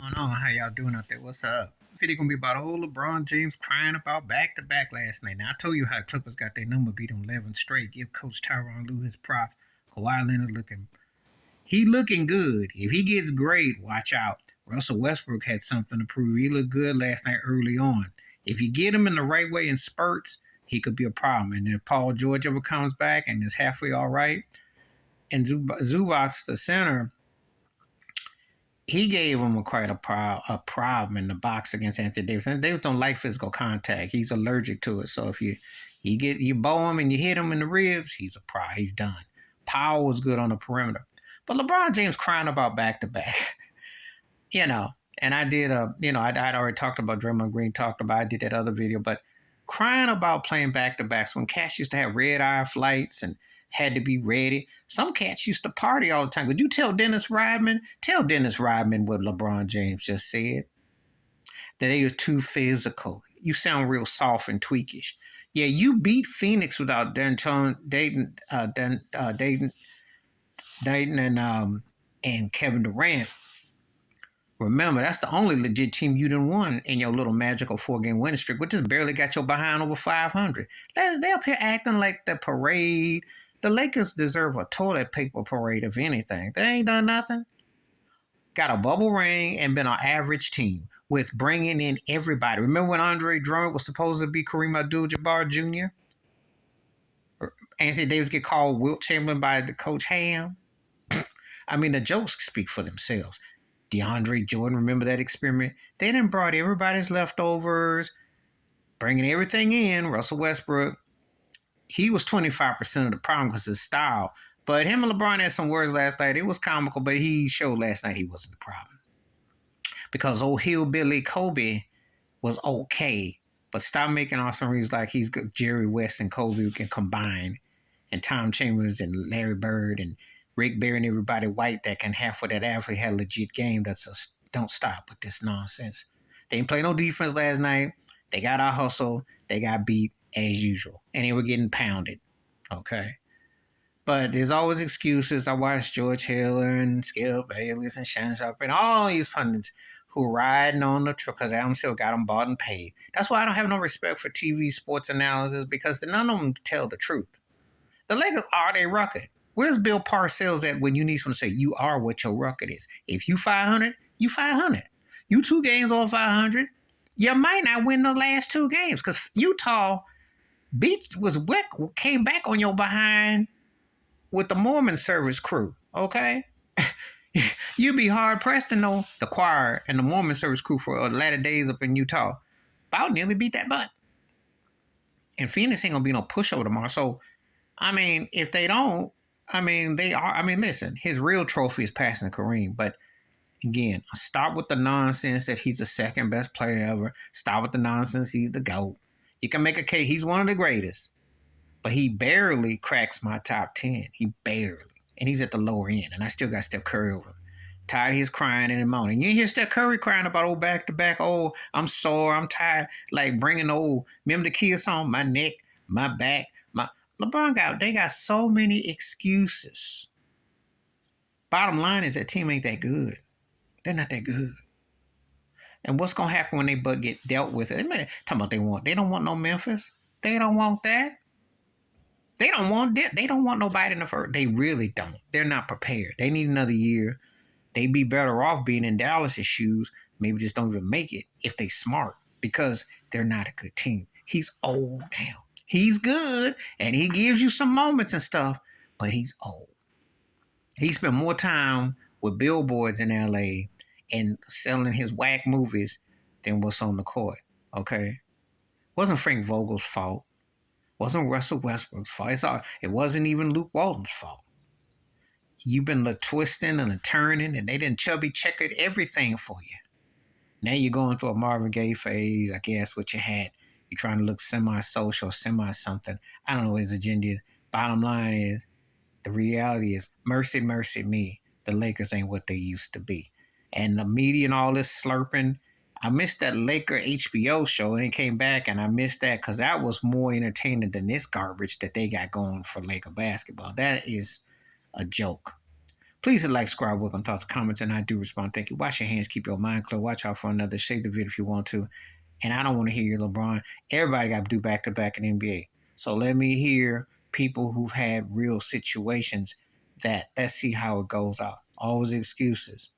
Going on? How y'all doing out there? What's up? Video gonna be about old LeBron James crying about back to back last night. Now I told you how Clippers got their number, beat them 11 straight. Give Coach Tyronn Lue his props. Kawhi Leonard looking good. If he gets great, watch out. Russell Westbrook had something to prove. He looked good last night early on. If you get him in the right way in spurts, he could be a problem. And if Paul George ever comes back and is halfway all right, and Zubac, the center, he gave him quite a problem in the box against Anthony Davis. And Davis don't like physical contact. He's allergic to it. So if you bow him and you hit him in the ribs, he's a problem. He's done. Powell was good on the perimeter. But LeBron James crying about back-to-back. And I did I'd already talked about Draymond Green, I did that other video, but crying about playing back-to-backs when cats used to have red-eye flights and had to be ready. Some cats used to party all the time. Could you tell Dennis Rodman what LeBron James just said? That he was too physical. You sound real soft and tweakish. Yeah, you beat Phoenix without Dayton and Kevin Durant. Remember, that's the only legit team you done won in your little magical 4-game winning streak, which just barely got your behind over 500. They're up here acting like the parade. The Lakers deserve a toilet paper parade, if anything. They ain't done nothing. Got a bubble ring and been an average team with bringing in everybody. Remember when Andre Drummond was supposed to be Kareem Abdul-Jabbar Jr.? Anthony Davis get called Wilt Chamberlain by the coach Ham? I mean, the jokes speak for themselves. DeAndre Jordan, remember that experiment? They done brought everybody's leftovers, bringing everything in. Russell Westbrook, he was 25% of the problem because of his style. But him and LeBron had some words last night. It was comical, but he showed last night he wasn't the problem. Because old hillbilly Kobe was okay. But stop making awesome reasons like he's Jerry West and Kobe can combine. And Tom Chambers and Larry Bird and Rick Barry and everybody white that can half of that athlete had a legit game. Don't stop with this nonsense. They didn't play no defense last night. They got out hustle. They got beat as usual. And they were getting pounded. Okay. But there's always excuses. I watched George Hill and Skip Bayless and Shannon Sharp and all these pundits who riding on the truck because Adam Silver got them bought and paid. That's why I don't have no respect for TV sports analysis because none of them tell the truth. The Lakers are their record. Where's Bill Parcells at when you need someone to say you are what your record is? If you 500, you 500. You 2 games over 500, you might not win the last 2 games because Utah came back on your behind with the Mormon service crew, okay? You'd be hard-pressed to know the choir and the Mormon service crew for the latter days up in Utah. About nearly beat that butt. And Phoenix ain't going to be no pushover tomorrow. So, I mean, if they don't, they are. Listen, his real trophy is passing Kareem. But, again, stop with the nonsense that he's the second best player ever. Stop with the nonsense he's the GOAT. You can make a case. He's one of the greatest. But he barely cracks my top 10. He barely. And he's at the lower end. And I still got Steph Curry over him. Tired of his crying and moaning. You hear Steph Curry crying about old back-to-back. Oh, I'm sore. I'm tired. Like bringing remember the Kiss song? My neck, my back, my... LeBron they got so many excuses. Bottom line is that team ain't that good. They're not that good. And what's going to happen when they get dealt with it? Talking about they don't want no Memphis. They don't want that. They don't want nobody in the first. They really don't. They're not prepared. They need another year. They'd be better off being in Dallas' shoes. Maybe just don't even make it if they smart because they're not a good team. He's old now. He's good and he gives you some moments and stuff, but he's old. He spent more time with billboards in L.A. and selling his whack movies than what's on the court. Okay? Wasn't Frank Vogel's fault. Wasn't Russell Westbrook's fault. It wasn't even Luke Walton's fault. You've been twisting and turning, and they didn't chubby checkered everything for you. Now you're going through a Marvin Gaye phase, I guess, what you had. You're trying to look semi-social, semi-something. I don't know what his agenda is. Bottom line is, the reality is, mercy, mercy me, the Lakers ain't what they used to be. And the media and all this slurping, I missed that Laker HBO show, and it came back, and I missed that because that was more entertaining than this garbage that they got going for Laker basketball. That is a joke. Please hit like, subscribe, welcome, thoughts, comments, and I do respond. Thank you. Wash your hands, keep your mind clear. Watch out for another. Shave the video if you want to. And I don't want to hear your LeBron. Everybody got to do back-to-back in the NBA. So let me hear people who've had real situations that let's see how it goes out. Always excuses.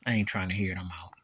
I ain't trying to hear them out.